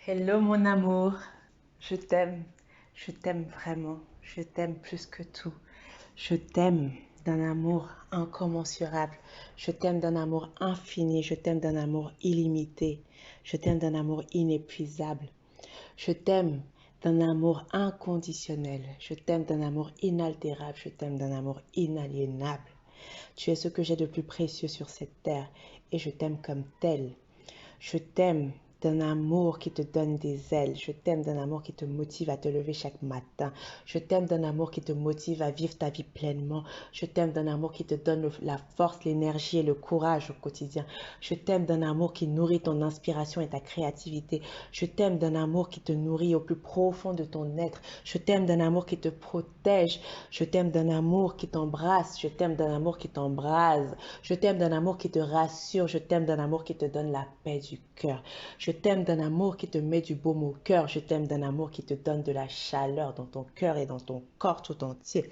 Hello mon amour, je t'aime vraiment, je t'aime plus que tout. Je t'aime d'un amour incommensurable, je t'aime d'un amour infini, je t'aime d'un amour illimité, je t'aime d'un amour inépuisable, je t'aime d'un amour inconditionnel, je t'aime d'un amour inaltérable, je t'aime d'un amour inaliénable. Tu es ce que j'ai de plus précieux sur cette terre et je t'aime comme tel. Je t'aime d'un amour qui te donne des ailes. Je t'aime d'un amour qui te motive à te lever chaque matin. Je t'aime d'un amour qui te motive à vivre ta vie pleinement. Je t'aime d'un amour qui te donne la force, l'énergie et le courage au quotidien. Je t'aime d'un amour qui nourrit ton inspiration et ta créativité. Je t'aime d'un amour qui te nourrit au plus profond de ton être. Je t'aime d'un amour qui te protège. Je t'aime d'un amour qui t'embrasse. Je t'aime d'un amour qui t'embrase. Je t'aime d'un amour qui te rassure. Je t'aime d'un amour qui te donne la paix du cœur. Je t'aime d'un amour qui te met du baume au cœur. Je t'aime d'un amour qui te donne de la chaleur dans ton cœur et dans ton corps tout entier.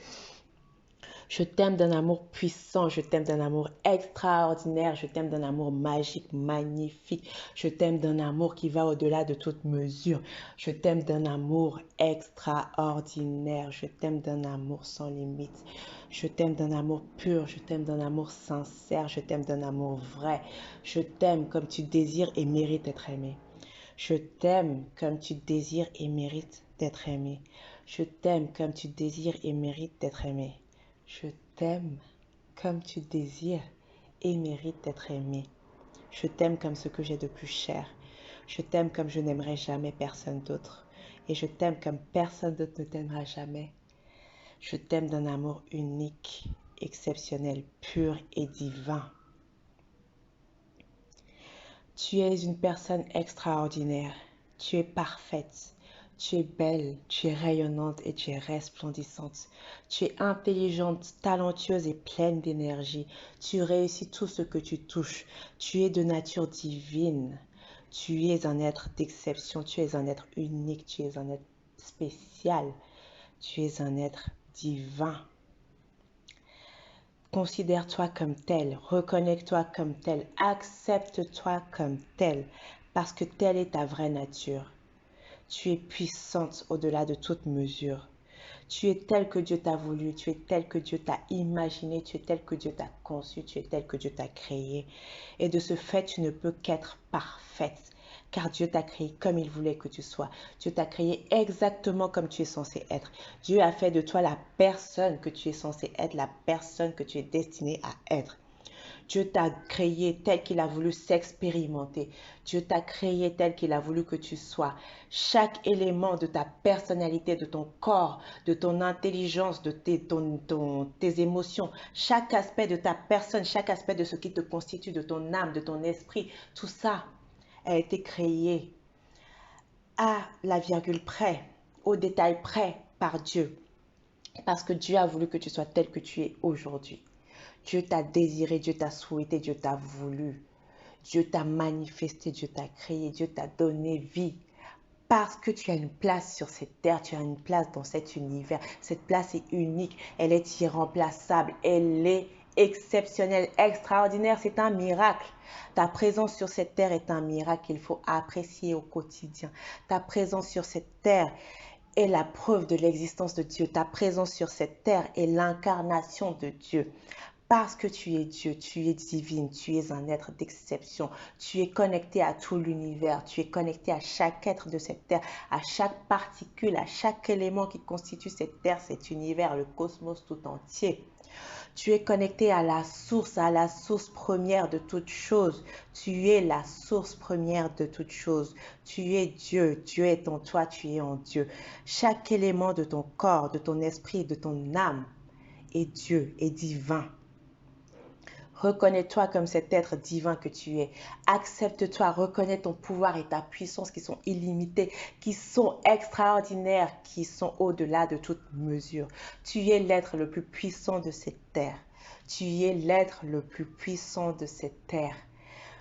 Je t'aime d'un amour puissant, je t'aime d'un amour extraordinaire, je t'aime d'un amour magique, magnifique. Je t'aime d'un amour qui va au-delà de toute mesure. Je t'aime d'un amour extraordinaire, je t'aime d'un amour sans limite. Je t'aime d'un amour pur, je t'aime d'un amour sincère, je t'aime d'un amour vrai. Je t'aime comme tu désires et mérites d'être aimé. Je t'aime comme tu désires et mérites d'être aimé. Je t'aime comme tu désires et mérites d'être aimé. Je t'aime comme tu désires et mérites d'être aimé. Je t'aime comme ce que j'ai de plus cher. Je t'aime comme je n'aimerai jamais personne d'autre. Et je t'aime comme personne d'autre ne t'aimera jamais. Je t'aime d'un amour unique, exceptionnel, pur et divin. Tu es une personne extraordinaire. Tu es parfaite. Tu es belle, tu es rayonnante et tu es resplendissante. Tu es intelligente, talentueuse et pleine d'énergie. Tu réussis tout ce que tu touches. Tu es de nature divine. Tu es un être d'exception. Tu es un être unique. Tu es un être spécial. Tu es un être divin. Considère-toi comme tel, reconnais-toi comme tel, accepte-toi comme tel, parce que telle est ta vraie nature. Tu es puissante au-delà de toute mesure. Tu es tel que Dieu t'a voulu, tu es tel que Dieu t'a imaginé, tu es tel que Dieu t'a conçu, tu es tel que Dieu t'a créé. Et de ce fait, tu ne peux qu'être parfaite, car Dieu t'a créé comme il voulait que tu sois. Dieu t'a créé exactement comme tu es censé être. Dieu a fait de toi la personne que tu es censé être, la personne que tu es destinée à être. Dieu t'a créé tel qu'il a voulu s'expérimenter. Dieu t'a créé tel qu'il a voulu que tu sois. Chaque élément de ta personnalité, de ton corps, de ton intelligence, de tes émotions, chaque aspect de ta personne, chaque aspect de ce qui te constitue, de ton âme, de ton esprit, tout ça a été créé à la virgule près, au détail près par Dieu. Parce que Dieu a voulu que tu sois tel que tu es aujourd'hui. Dieu t'a désiré, Dieu t'a souhaité, Dieu t'a voulu. Dieu t'a manifesté, Dieu t'a créé, Dieu t'a donné vie. Parce que tu as une place sur cette terre, tu as une place dans cet univers. Cette place est unique, elle est irremplaçable, elle est exceptionnelle, extraordinaire. C'est un miracle. Ta présence sur cette terre est un miracle qu'il faut apprécier au quotidien. Ta présence sur cette terre est la preuve de l'existence de Dieu. Ta présence sur cette terre est l'incarnation de Dieu. Parce que tu es Dieu, tu es divine, tu es un être d'exception, tu es connecté à tout l'univers, tu es connecté à chaque être de cette terre, à chaque particule, à chaque élément qui constitue cette terre, cet univers, le cosmos tout entier. Tu es connecté à la source première de toute chose. Tu es la source première de toute chose. Tu es Dieu. Dieu est en toi, tu es en Dieu. Chaque élément de ton corps, de ton esprit, de ton âme est Dieu, est divin. Reconnais-toi comme cet être divin que tu es. Accepte-toi, reconnais ton pouvoir et ta puissance qui sont illimités, qui sont extraordinaires, qui sont au-delà de toute mesure. Tu es l'être le plus puissant de cette terre. Tu es l'être le plus puissant de cette terre.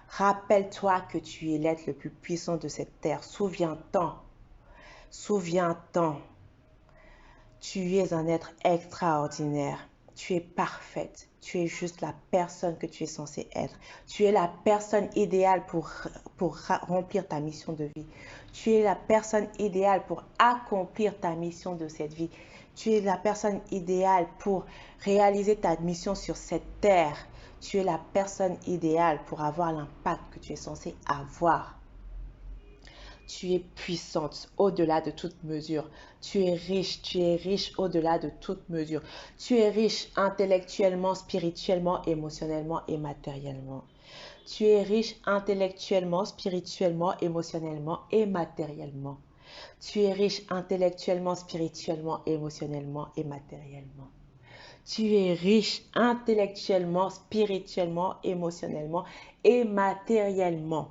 Rappelle-toi que tu es l'être le plus puissant de cette terre. Souviens-t'en. Souviens-t'en. Tu es un être extraordinaire. Tu es parfaite. Tu es juste la personne que tu es censé être. Tu es la personne idéale pour remplir ta mission de vie. Tu es la personne idéale pour accomplir ta mission de cette vie. Tu es la personne idéale pour réaliser ta mission sur cette terre. Tu es la personne idéale pour avoir l'impact que tu es censé avoir. Tu es puissante au-delà de toute mesure. Tu es riche au-delà de toute mesure. Tu es riche intellectuellement, spirituellement, émotionnellement et matériellement. Tu es riche intellectuellement, spirituellement, émotionnellement et matériellement. Tu es riche intellectuellement, spirituellement, émotionnellement et matériellement. Tu es riche intellectuellement, spirituellement, émotionnellement et matériellement.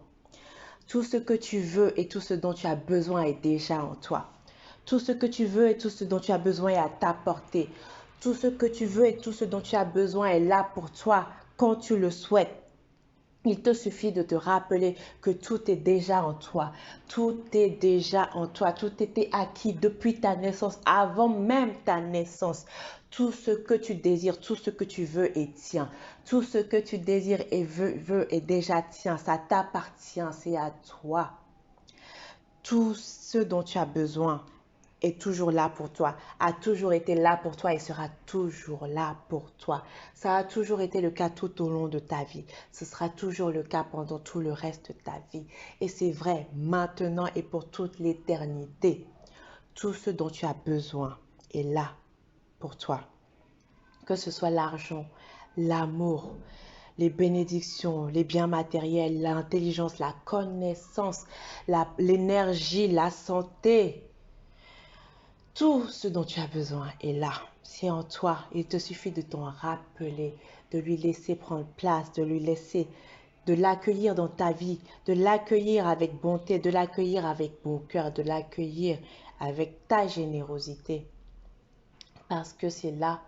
Tout ce que tu veux et tout ce dont tu as besoin est déjà en toi. Tout ce que tu veux et tout ce dont tu as besoin est à ta portée. Tout ce que tu veux et tout ce dont tu as besoin est là pour toi quand tu le souhaites. Il te suffit de te rappeler que tout est déjà en toi. Tout est déjà en toi. Tout était acquis depuis ta naissance, avant même ta naissance. Tout ce que tu désires, tout ce que tu veux est tien. Tout ce que tu désires et veux est déjà tien. Ça t'appartient, c'est à toi. Tout ce dont tu as besoin est toujours là pour toi, a toujours été là pour toi et sera toujours là pour toi. Ça a toujours été le cas tout au long de ta vie. Ce sera toujours le cas pendant tout le reste de ta vie. Et c'est vrai maintenant et pour toute l'éternité. Tout ce dont tu as besoin est là pour toi. Que ce soit l'argent, l'amour, les bénédictions, les biens matériels, l'intelligence, la connaissance, l'énergie, la santé. Tout ce dont tu as besoin est là, c'est en toi. Il te suffit de t'en rappeler, de lui laisser prendre place, de l'accueillir dans ta vie, de l'accueillir avec bonté, de l'accueillir avec bon cœur, de l'accueillir avec ta générosité. Parce que c'est là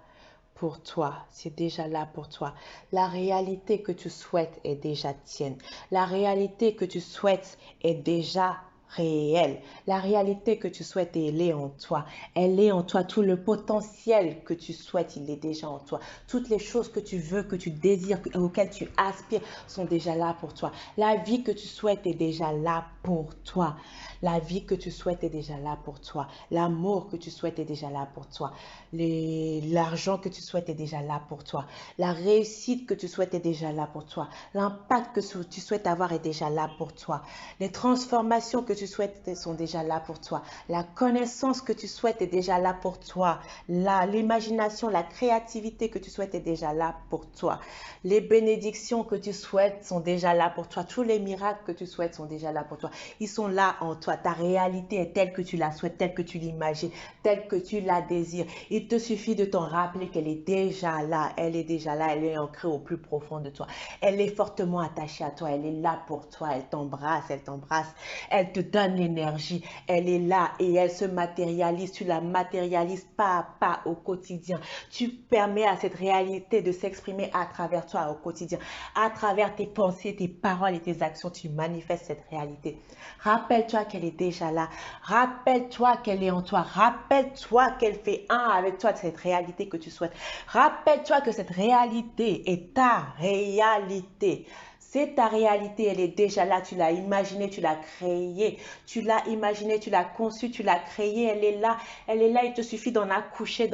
pour toi, c'est déjà là pour toi. La réalité que tu souhaites est déjà tienne. La réalité que tu souhaites est déjà réelle. La réalité que tu souhaites, elle est en toi. Elle est en toi. Tout le potentiel que tu souhaites, il est déjà en toi. Toutes les choses que tu veux, que tu désires, auxquelles tu aspires, sont déjà là pour toi. La vie que tu souhaites est déjà là pour toi. La vie que tu souhaites est déjà là pour toi. L'amour que tu souhaites est déjà là pour toi. L'argent que tu souhaites est déjà là pour toi. La réussite que tu souhaites est déjà là pour toi. L'impact que tu souhaites avoir est déjà là pour toi. Les transformations que tu souhaites sont déjà là pour toi. La connaissance que tu souhaites est déjà là pour toi. L'imagination, la créativité que tu souhaites est déjà là pour toi. Les bénédictions que tu souhaites sont déjà là pour toi. Tous les miracles que tu souhaites sont déjà là pour toi. Ils sont là en toi. Ta réalité est telle que tu la souhaites, telle que tu l'imagines, telle que tu la désires. Il te suffit de t'en rappeler qu'elle est déjà là. Elle est déjà là. Elle est ancrée au plus profond de toi. Elle est fortement attachée à toi. Elle est là pour toi. Elle t'embrasse. Elle t'embrasse. Elle te donne l'énergie. Elle est là et elle se matérialise. Tu la matérialises pas à pas au quotidien. Tu permets à cette réalité de s'exprimer à travers toi au quotidien. À travers tes pensées, tes paroles et tes actions, tu manifestes cette réalité. Rappelle-toi qu'elle est déjà là. Rappelle-toi qu'elle est en toi. Rappelle-toi qu'elle fait un avec toi de cette réalité que tu souhaites. Rappelle-toi que cette réalité est ta réalité. C'est ta réalité, elle est déjà là, tu l'as imaginée, tu l'as créée, tu l'as imaginée, tu l'as conçue, tu l'as créée, elle est là, il te suffit d'en accoucher,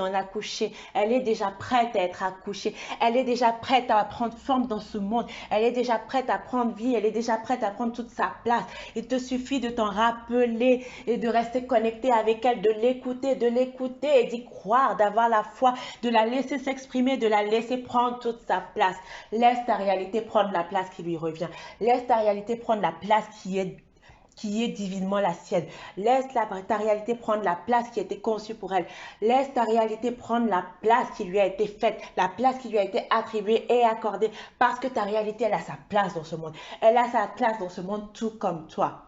elle est déjà prête à être accouchée, elle est déjà prête à prendre forme dans ce monde, elle est déjà prête à prendre vie, elle est déjà prête à prendre toute sa place. Il te suffit de t'en rappeler et de rester connecté avec elle, de l'écouter et d'y croire, d'avoir la foi, de la laisser s'exprimer, de la laisser prendre toute sa place. Laisse ta réalité prendre la place qui lui revient. Laisse ta réalité prendre la place qui est divinement la sienne. Laisse ta réalité prendre la place qui a été conçue pour elle. Laisse ta réalité prendre la place qui lui a été faite, la place qui lui a été attribuée et accordée, parce que ta réalité, elle a sa place dans ce monde. Elle a sa place dans ce monde tout comme toi.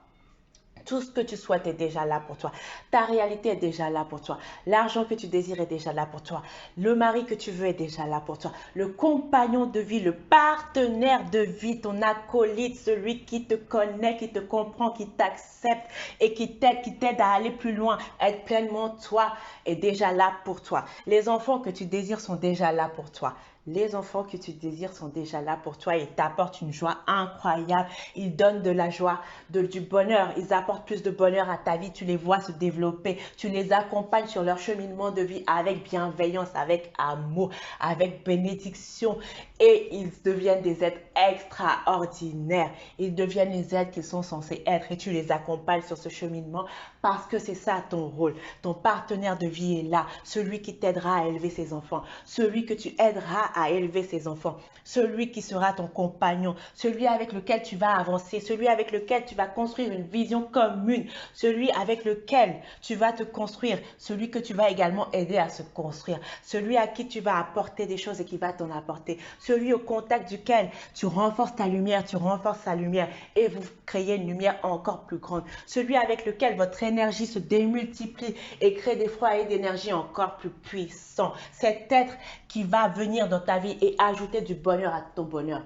Tout ce que tu souhaites est déjà là pour toi. Ta réalité est déjà là pour toi. L'argent que tu désires est déjà là pour toi. Le mari que tu veux est déjà là pour toi. Le compagnon de vie, le partenaire de vie, ton acolyte, celui qui te connaît, qui te comprend, qui t'accepte et qui t'aide à aller plus loin, être pleinement toi, est déjà là pour toi. Les enfants que tu désires sont déjà là pour toi. Les enfants que tu désires sont déjà là pour toi et t'apportent une joie incroyable. Ils donnent de la joie, du bonheur. Ils apportent plus de bonheur à ta vie. Tu les vois se développer. Tu les accompagnes sur leur cheminement de vie avec bienveillance, avec amour, avec bénédiction. Et ils deviennent des êtres extraordinaires. Ils deviennent les êtres qu'ils sont censés être. Et tu les accompagnes sur ce cheminement parce que c'est ça ton rôle. Ton partenaire de vie est là. Celui qui t'aidera à élever ses enfants. Celui que tu aideras à élever ses enfants, celui qui sera ton compagnon, celui avec lequel tu vas avancer, celui avec lequel tu vas construire une vision commune, celui avec lequel tu vas te construire, celui que tu vas également aider à se construire, celui à qui tu vas apporter des choses et qui va t'en apporter, celui au contact duquel tu renforces ta lumière, tu renforces sa lumière et vous créez une lumière encore plus grande, celui avec lequel votre énergie se démultiplie et crée des foyers d'énergie encore plus puissants. Cet être qui va venir dans ta vie et ajouter du bonheur à ton bonheur.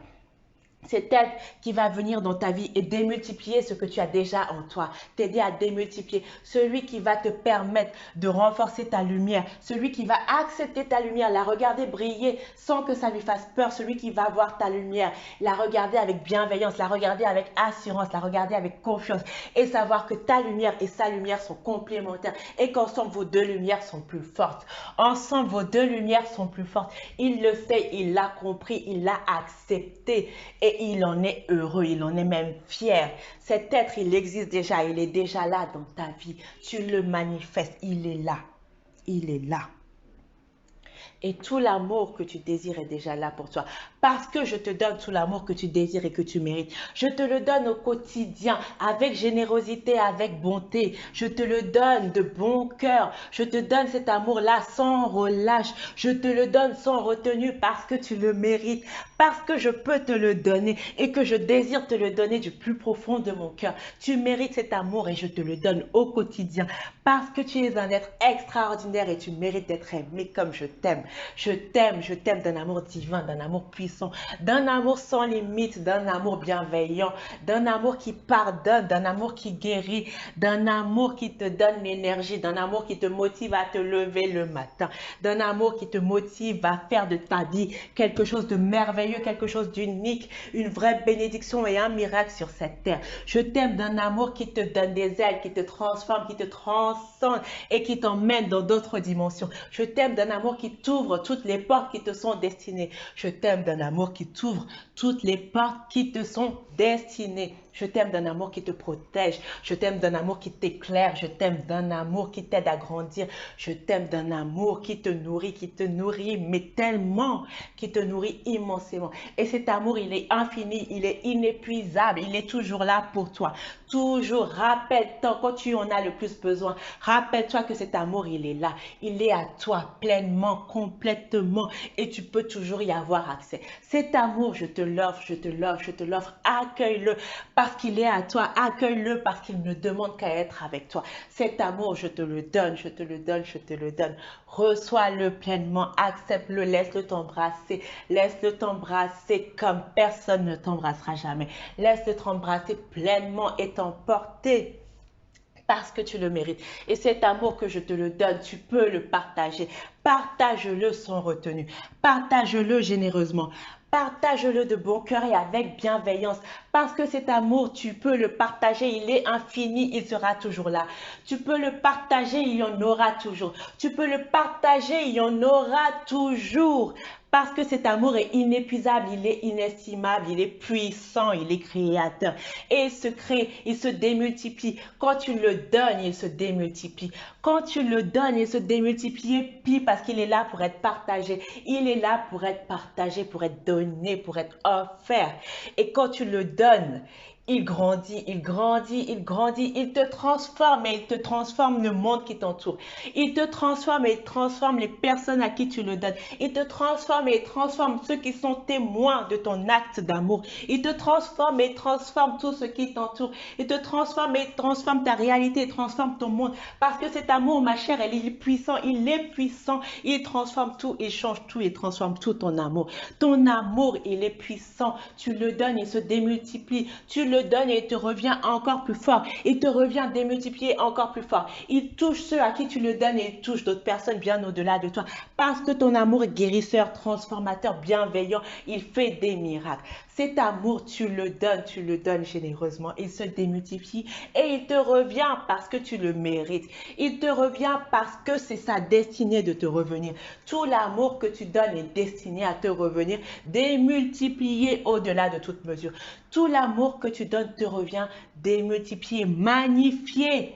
C'est elle qui va venir dans ta vie et démultiplier ce que tu as déjà en toi, t'aider à démultiplier. Celui qui va te permettre de renforcer ta lumière, celui qui va accepter ta lumière, la regarder briller sans que ça lui fasse peur, celui qui va voir ta lumière, la regarder avec bienveillance, la regarder avec assurance, la regarder avec confiance et savoir que ta lumière et sa lumière sont complémentaires et qu'ensemble vos deux lumières sont plus fortes. Ensemble vos deux lumières sont plus fortes. Il le sait, il l'a compris, il l'a accepté et il en est heureux, il en est même fier. Cet être, il existe déjà, il est déjà là dans ta vie. Tu le manifestes, il est là. Il est là. Et tout l'amour que tu désires est déjà là pour toi. Parce que je te donne tout l'amour que tu désires et que tu mérites. Je te le donne au quotidien, avec générosité, avec bonté. Je te le donne de bon cœur. Je te donne cet amour-là sans relâche. Je te le donne sans retenue parce que tu le mérites. Parce que je peux te le donner et que je désire te le donner du plus profond de mon cœur. Tu mérites cet amour et je te le donne au quotidien. Parce que tu es un être extraordinaire et tu mérites d'être aimé comme je t'aime. Je t'aime d'un amour divin, d'un amour puissant, d'un amour sans limite, d'un amour bienveillant, d'un amour qui pardonne, d'un amour qui guérit, d'un amour qui te donne l'énergie, d'un amour qui te motive à te lever le matin, d'un amour qui te motive à faire de ta vie quelque chose de merveilleux, quelque chose d'unique, une vraie bénédiction et un miracle sur cette terre. Je t'aime d'un amour qui te donne des ailes, qui te transforme, qui te transcende et qui t'emmène dans d'autres dimensions. Je t'aime d'un amour qui t'ouvre toutes les portes qui te sont destinées. Je t'aime d'un amour qui t'ouvre toutes les portes qui te sont destinées. Je t'aime d'un amour qui te protège. Je t'aime d'un amour qui t'éclaire. Je t'aime d'un amour qui t'aide à grandir. Je t'aime d'un amour qui te nourrit, mais tellement, qui te nourrit immensément. Et cet amour, il est infini, il est inépuisable, il est toujours là pour toi. Toujours, rappelle-toi quand tu en as le plus besoin. Rappelle-toi que cet amour, il est là. Il est à toi pleinement, complètement. Et tu peux toujours y avoir accès. Cet amour, je te l'offre, je te l'offre, je te l'offre. Accueille-le parce qu'il est à toi. Accueille-le parce qu'il ne demande qu'à être avec toi. Cet amour, je te le donne, je te le donne, je te le donne. Reçois-le pleinement, accepte-le, laisse-le t'embrasser. Laisse-le t'embrasser comme personne ne t'embrassera jamais. Laisse-le t'embrasser pleinement et t'emporter parce que tu le mérites. Et cet amour que je te le donne, tu peux le partager. Partage-le sans retenue. Partage-le généreusement. Partage-le de bon cœur et avec bienveillance. Parce que cet amour, tu peux le partager. Il est infini, il sera toujours là. Tu peux le partager, il y en aura toujours. Tu peux le partager, il y en aura toujours. Parce que cet amour est inépuisable, il est inestimable, il est puissant, il est créateur. Et il se crée, il se démultiplie. Quand tu le donnes, il se démultiplie. Quand tu le donnes, il se démultiplie puis parce qu'il est là pour être partagé. Il est là pour être partagé, pour être donné, pour être offert. Et quand tu le donnes, il grandit, il grandit, il grandit, il te transforme et il te transforme le monde qui t'entoure. Il te transforme et il transforme les personnes à qui tu le donnes. Il te transforme et il transforme ceux qui sont témoins de ton acte d'amour. Il te transforme et il transforme tout ce qui t'entoure. Il te transforme et il transforme ta réalité, il transforme ton monde. Parce que cet amour, ma chère, il est puissant, il transforme tout, il change tout, il transforme tout ton amour. Ton amour, il est puissant. Tu le donnes, il se démultiplie. Tu le le donnes et il te revient encore plus fort. Il te revient démultiplié encore plus fort. Il touche ceux à qui tu le donnes et il touche d'autres personnes bien au-delà de toi. Parce que ton amour est guérisseur, transformateur, bienveillant, il fait des miracles. Cet amour, tu le donnes généreusement. Il se démultiplie et il te revient parce que tu le mérites. Il te revient parce que c'est sa destinée de te revenir. Tout l'amour que tu donnes est destiné à te revenir, démultiplié au-delà de toute mesure. Tout l'amour que tu donnes te revient démultiplié, magnifié.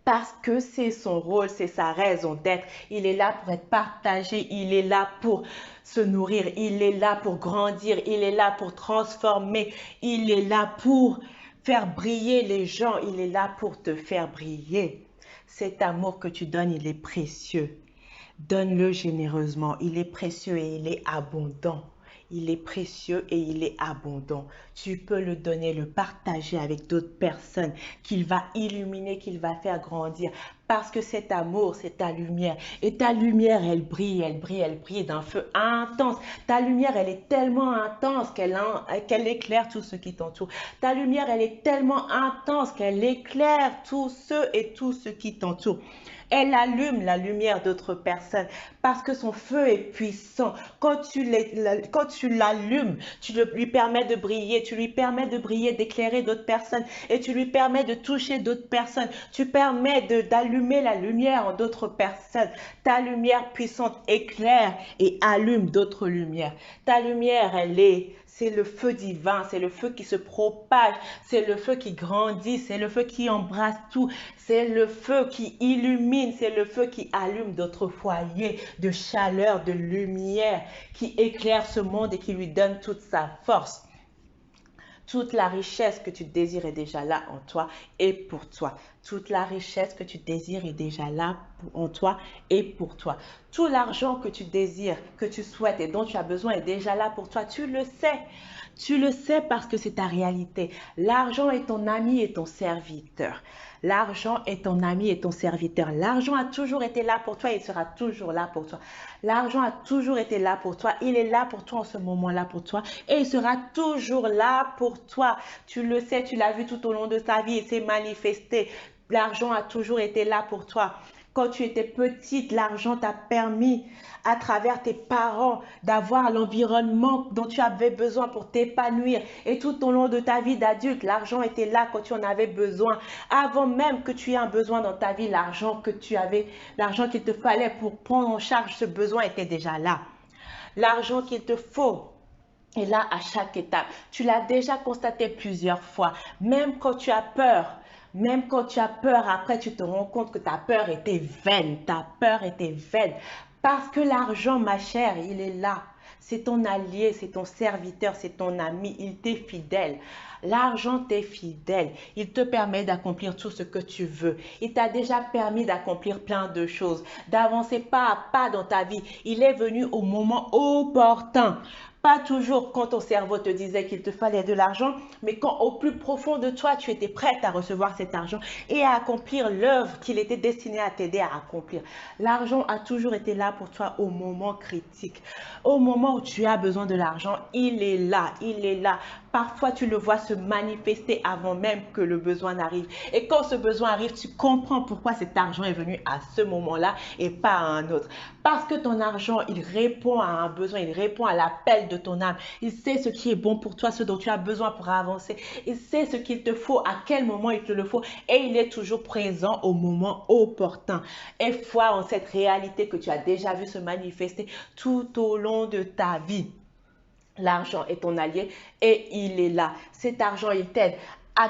Parce que c'est son rôle, c'est sa raison d'être. Il est là pour être partagé, il est là pour se nourrir, il est là pour grandir, il est là pour transformer, il est là pour faire briller les gens, il est là pour te faire briller. Cet amour que tu donnes, il est précieux. Donne-le généreusement, il est précieux et il est abondant. Il est précieux et il est abondant. Tu peux le donner, le partager avec d'autres personnes qu'il va illuminer, qu'il va faire grandir. Parce que cet amour, c'est ta lumière. Et ta lumière, elle brille, elle brille, elle brille d'un feu intense. Ta lumière, elle est tellement intense qu'elle éclaire tout ce qui t'entoure. Ta lumière, elle est tellement intense qu'elle éclaire tous ceux et tout ce qui t'entourent. Elle allume la lumière d'autres personnes parce que son feu est puissant. Quand tu l'allumes, tu lui permets de briller, tu lui permets de briller, d'éclairer d'autres personnes et tu lui permets de toucher d'autres personnes. Tu permets d'allumer la lumière en d'autres personnes. Ta lumière puissante éclaire et allume d'autres lumières. Ta lumière, c'est le feu divin, c'est le feu qui se propage, c'est le feu qui grandit, c'est le feu qui embrasse tout, c'est le feu qui illumine, c'est le feu qui allume d'autres foyers de chaleur, de lumière, qui éclaire ce monde et qui lui donne toute sa force. Toute la richesse que tu désires est déjà là en toi et pour toi. Toute la richesse que tu désires est déjà là en toi et pour toi. Tout l'argent que tu désires, que tu souhaites et dont tu as besoin est déjà là pour toi. Tu le sais. Tu le sais parce que c'est ta réalité. L'argent est ton ami et ton serviteur. L'argent est ton ami et ton serviteur. L'argent a toujours été là pour toi et il sera toujours là pour toi. L'argent a toujours été là pour toi. Il est là pour toi en ce moment-là pour toi et il sera toujours là pour toi. Tu le sais, tu l'as vu tout au long de ta vie. Il s'est manifesté. L'argent a toujours été là pour toi. Quand tu étais petite, l'argent t'a permis, à travers tes parents, d'avoir l'environnement dont tu avais besoin pour t'épanouir. Et tout au long de ta vie d'adulte, l'argent était là quand tu en avais besoin. Avant même que tu aies un besoin dans ta vie, l'argent qu'il te fallait pour prendre en charge ce besoin était déjà là. L'argent qu'il te faut est là à chaque étape. Tu l'as déjà constaté plusieurs fois. Même quand tu as peur, même quand tu as peur, après tu te rends compte que ta peur était vaine. Ta peur était vaine. Parce que l'argent, ma chère, il est là. C'est ton allié, c'est ton serviteur, c'est ton ami. Il t'est fidèle. L'argent t'est fidèle. Il te permet d'accomplir tout ce que tu veux. Il t'a déjà permis d'accomplir plein de choses, d'avancer pas à pas dans ta vie. Il est venu au moment opportun. Pas toujours quand ton cerveau te disait qu'il te fallait de l'argent, mais quand au plus profond de toi, tu étais prête à recevoir cet argent et à accomplir l'œuvre qu'il était destiné à t'aider à accomplir. L'argent a toujours été là pour toi au moment critique. Au moment où tu as besoin de l'argent, il est là, il est là. Parfois, tu le vois se manifester avant même que le besoin n'arrive. Et quand ce besoin arrive, tu comprends pourquoi cet argent est venu à ce moment-là et pas à un autre. Parce que ton argent, il répond à un besoin, il répond à l'appel de ton âme. Il sait ce qui est bon pour toi, ce dont tu as besoin pour avancer. Il sait ce qu'il te faut, à quel moment il te le faut. Et il est toujours présent au moment opportun. Et foi en cette réalité que tu as déjà vu se manifester tout au long de ta vie. L'argent est ton allié et il est là. Cet argent, il t'aide à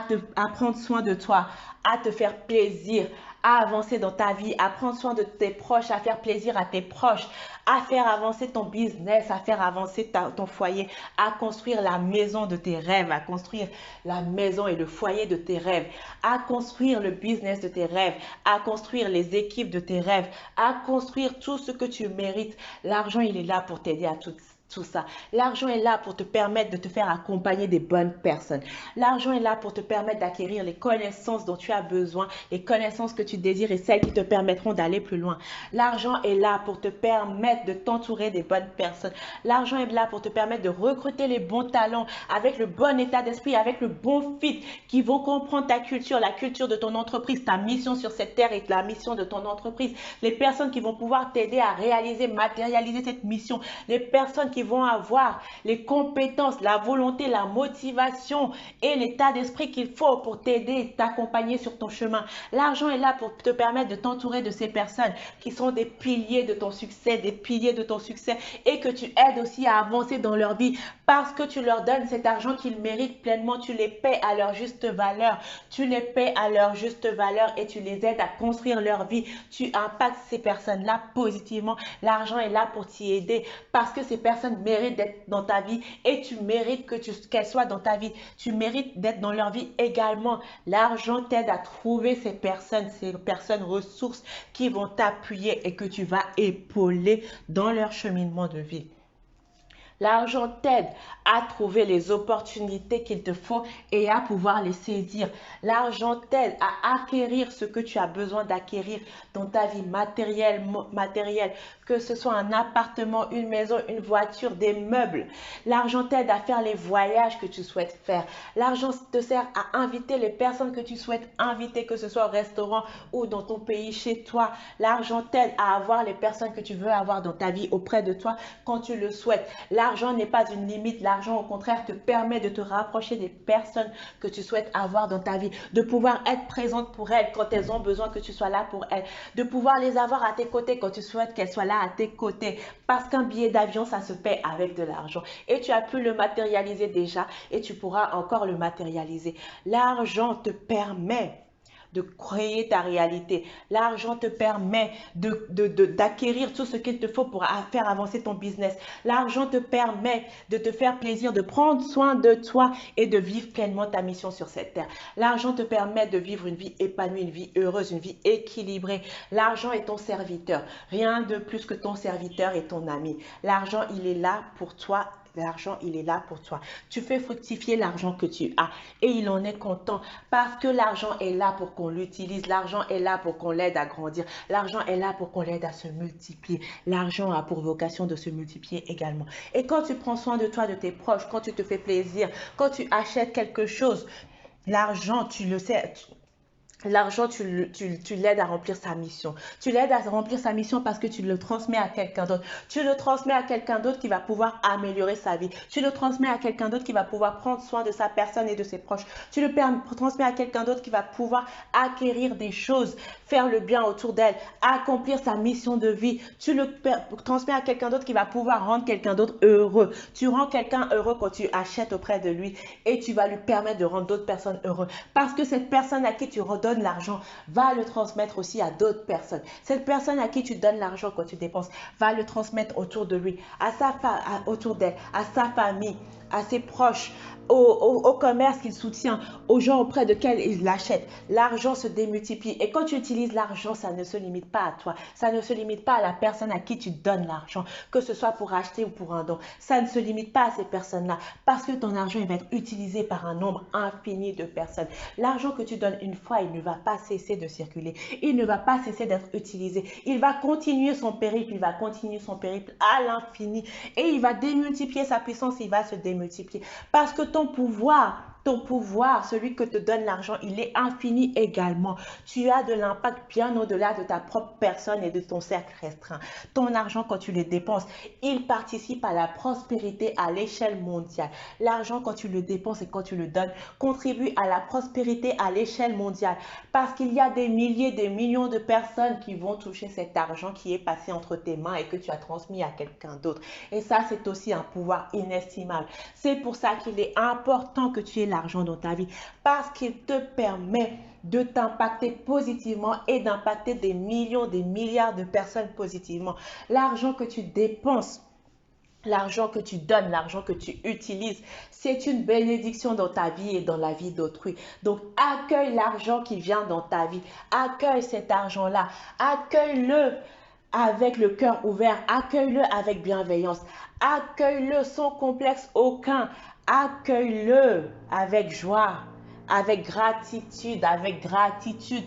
prendre soin de toi, à te faire plaisir, à avancer dans ta vie, à prendre soin de tes proches, à faire plaisir à tes proches, à faire avancer ton business, à faire avancer ton foyer, à construire la maison de tes rêves, à construire la maison et le foyer de tes rêves, à construire le business de tes rêves, à construire les équipes de tes rêves, à construire tout ce que tu mérites. L'argent, il est là pour t'aider à tout tout ça. L'argent est là pour te permettre de te faire accompagner des bonnes personnes. L'argent est là pour te permettre d'acquérir les connaissances dont tu as besoin, les connaissances que tu désires et celles qui te permettront d'aller plus loin. L'argent est là pour te permettre de t'entourer des bonnes personnes. L'argent est là pour te permettre de recruter les bons talents avec le bon état d'esprit, avec le bon fit, qui vont comprendre ta culture, la culture de ton entreprise, ta mission sur cette terre et la mission de ton entreprise. Les personnes qui vont pouvoir t'aider à réaliser, matérialiser cette mission. Les personnes qui vont avoir les compétences, la volonté, la motivation et l'état d'esprit qu'il faut pour t'aider, t'accompagner sur ton chemin. L'argent est là pour te permettre de t'entourer de ces personnes qui sont des piliers de ton succès, des piliers de ton succès et que tu aides aussi à avancer dans leur vie parce que tu leur donnes cet argent qu'ils méritent pleinement. Tu les paies à leur juste valeur. Tu les paies à leur juste valeur et tu les aides à construire leur vie. Tu impactes ces personnes-là positivement. L'argent est là pour t'y aider parce que ces personnes méritent d'être dans ta vie et tu mérites qu'elles soient dans ta vie. Tu mérites d'être dans leur vie également. L'argent t'aide à trouver ces personnes ressources qui vont t'appuyer et que tu vas épauler dans leur cheminement de vie. L'argent t'aide à trouver les opportunités qu'il te faut et à pouvoir les saisir. L'argent t'aide à acquérir ce que tu as besoin d'acquérir dans ta vie matérielle, que ce soit un appartement, une maison, une voiture, des meubles. L'argent t'aide à faire les voyages que tu souhaites faire. L'argent te sert à inviter les personnes que tu souhaites inviter, que ce soit au restaurant ou dans ton pays, chez toi. L'argent t'aide à avoir les personnes que tu veux avoir dans ta vie auprès de toi quand tu le souhaites. L'argent n'est pas une limite. L'argent, au contraire, te permet de te rapprocher des personnes que tu souhaites avoir dans ta vie, de pouvoir être présente pour elles quand elles ont besoin que tu sois là pour elles, de pouvoir les avoir à tes côtés quand tu souhaites qu'elles soient là à tes côtés. Parce qu'un billet d'avion, ça se paie avec de l'argent. Et tu as pu le matérialiser déjà et tu pourras encore le matérialiser. L'argent te permet de créer ta réalité. L'argent te permet d'acquérir tout ce qu'il te faut pour faire avancer ton business. L'argent te permet de te faire plaisir, de prendre soin de toi et de vivre pleinement ta mission sur cette terre. L'argent te permet de vivre une vie épanouie, une vie heureuse, une vie équilibrée. L'argent est ton serviteur. Rien de plus que ton serviteur et ton ami. L'argent, il est là pour toi. L'argent, il est là pour toi. Tu fais fructifier l'argent que tu as et il en est content parce que l'argent est là pour qu'on l'utilise. L'argent est là pour qu'on l'aide à grandir. L'argent est là pour qu'on l'aide à se multiplier. L'argent a pour vocation de se multiplier également. Et quand tu prends soin de toi, de tes proches, quand tu te fais plaisir, quand tu achètes quelque chose, l'argent, tu le sais, l'argent, tu l'aides à remplir sa mission. Tu l'aides à remplir sa mission parce que tu le transmets à quelqu'un d'autre. Tu le transmets à quelqu'un d'autre qui va pouvoir améliorer sa vie. Tu le transmets à quelqu'un d'autre qui va pouvoir prendre soin de sa personne et de ses proches. Tu le transmets à quelqu'un d'autre qui va pouvoir acquérir des choses, faire le bien autour d'elle, accomplir sa mission de vie. Tu le transmets à quelqu'un d'autre qui va pouvoir rendre quelqu'un d'autre heureux. Tu rends quelqu'un heureux quand tu achètes auprès de lui et tu vas lui permettre de rendre d'autres personnes heureuses. Parce que cette personne à qui tu redonnes l'argent va le transmettre aussi à d'autres personnes. Cette personne à qui tu donnes l'argent quand tu dépenses va le transmettre autour de lui, autour d'elle, à sa famille, à ses proches, au commerce qu'il soutient, aux gens auprès de qui il l'achète. L'argent se démultiplie. Et quand tu utilises l'argent, ça ne se limite pas à toi. Ça ne se limite pas à la personne à qui tu donnes l'argent, que ce soit pour acheter ou pour un don. Ça ne se limite pas à ces personnes-là parce que ton argent il va être utilisé par un nombre infini de personnes. L'argent que tu donnes une fois, il ne va pas cesser de circuler. Il ne va pas cesser d'être utilisé. Il va continuer son périple. Il va continuer son périple à l'infini. Et il va démultiplier sa puissance. Il va se démultiplier. Parce que ton pouvoir, celui que te donne l'argent, il est infini également. Tu as de l'impact bien au-delà de ta propre personne et de ton cercle restreint. Ton argent, quand tu le dépenses, il participe à la prospérité à l'échelle mondiale. L'argent, quand tu le dépenses et quand tu le donnes, contribue à la prospérité à l'échelle mondiale. Parce qu'il y a des milliers, des millions de personnes qui vont toucher cet argent qui est passé entre tes mains et que tu as transmis à quelqu'un d'autre. Et ça, c'est aussi un pouvoir inestimable. C'est pour ça qu'il est important que tu aies l'argent dans ta vie parce qu'il te permet de t'impacter positivement et d'impacter des millions, des milliards de personnes positivement. L'argent que tu dépenses, l'argent que tu donnes, l'argent que tu utilises, c'est une bénédiction dans ta vie et dans la vie d'autrui. Donc, accueille l'argent qui vient dans ta vie. Accueille cet argent-là. Accueille-le. avec le cœur ouvert. Accueille-le avec bienveillance. Accueille-le sans complexe aucun. Accueille-le avec joie, avec gratitude,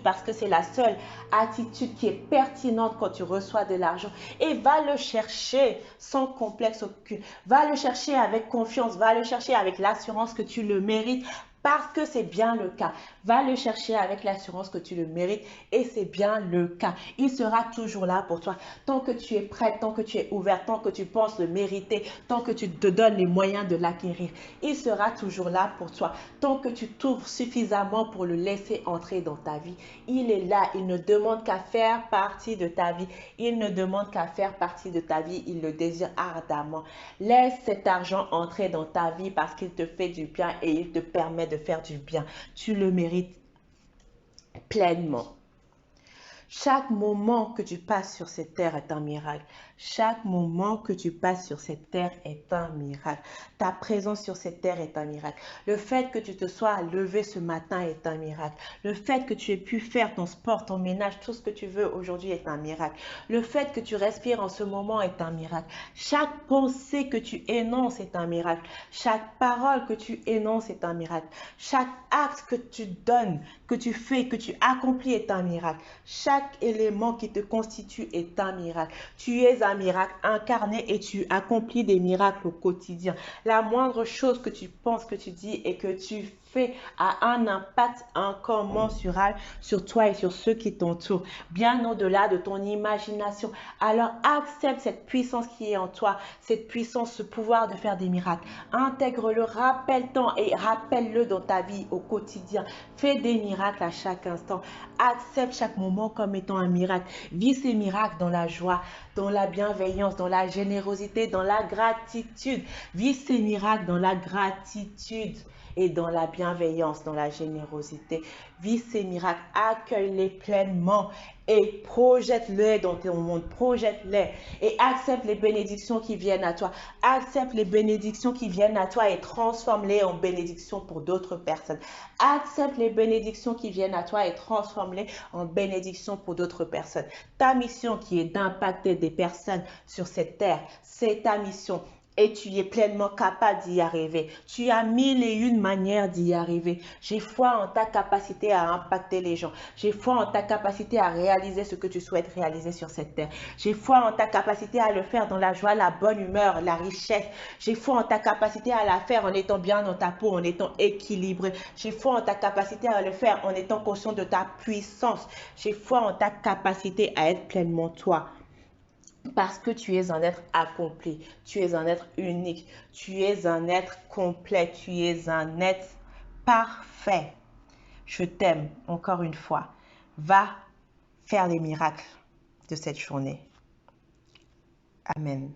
parce que c'est la seule attitude qui est pertinente quand tu reçois de l'argent. Et va le chercher sans complexe aucun. Va le chercher avec confiance, va le chercher avec l'assurance que tu le mérites. Parce que c'est bien le cas. Va le chercher avec l'assurance que tu le mérites et c'est bien le cas. Il sera toujours là pour toi. Tant que tu es prête, tant que tu es ouverte, tant que tu penses le mériter, tant que tu te donnes les moyens de l'acquérir, il sera toujours là pour toi. Tant que tu t'ouvres suffisamment pour le laisser entrer dans ta vie, il est là. Il ne demande qu'à faire partie de ta vie. Il ne demande qu'à faire partie de ta vie. Il le désire ardemment. Laisse cet argent entrer dans ta vie parce qu'il te fait du bien et il te permet de faire du bien. Tu le mérites pleinement. Chaque moment que tu passes sur cette terre est un miracle. Chaque moment que tu passes sur cette terre est un miracle. Ta présence sur cette terre est un miracle. Le fait que tu te sois levé ce matin est un miracle. Le fait que tu aies pu faire ton sport, ton ménage, tout ce que tu veux aujourd'hui est un miracle. Le fait que tu respires en ce moment est un miracle. Chaque pensée que tu énonces est un miracle. Chaque parole que tu énonces est un miracle. Chaque acte que tu donnes, que tu fais, que tu accomplis est un miracle. Chaque élément qui te constitue est un miracle. Tu es un miracle incarné et tu accomplis des miracles au quotidien. La moindre chose que tu penses, que tu dis et que tu fais a un impact incommensurable sur toi et sur ceux qui t'entourent, bien au-delà de ton imagination. Alors accepte cette puissance qui est en toi, cette puissance, ce pouvoir de faire des miracles. Intègre-le, rappelle-t'en et rappelle-le dans ta vie au quotidien. Fais des miracles à chaque instant. Accepte chaque moment comme étant un miracle. Vis ces miracles dans la joie, dans la bienveillance, dans la générosité, dans la gratitude. Vis ces miracles dans la gratitude et dans la bienveillance, dans la générosité. Vis ces miracles, accueille-les pleinement et projette-les dans ton monde, projette-les et accepte les bénédictions qui viennent à toi. Accepte les bénédictions qui viennent à toi et transforme-les en bénédictions pour d'autres personnes. Accepte les bénédictions qui viennent à toi et transforme-les en bénédictions pour d'autres personnes. Ta mission qui est d'impacter des personnes sur cette terre, c'est ta mission. Et tu es pleinement capable d'y arriver. Tu as 1001 manières d'y arriver. J'ai foi en ta capacité à impacter les gens. J'ai foi en ta capacité à réaliser ce que tu souhaites réaliser sur cette terre. J'ai foi en ta capacité à le faire dans la joie, la bonne humeur, la richesse. J'ai foi en ta capacité à la faire en étant bien dans ta peau, en étant équilibré. J'ai foi en ta capacité à le faire en étant conscient de ta puissance. J'ai foi en ta capacité à être pleinement toi. Parce que tu es un être accompli, tu es un être unique, tu es un être complet, tu es un être parfait. Je t'aime encore une fois. Va faire les miracles de cette journée. Amen.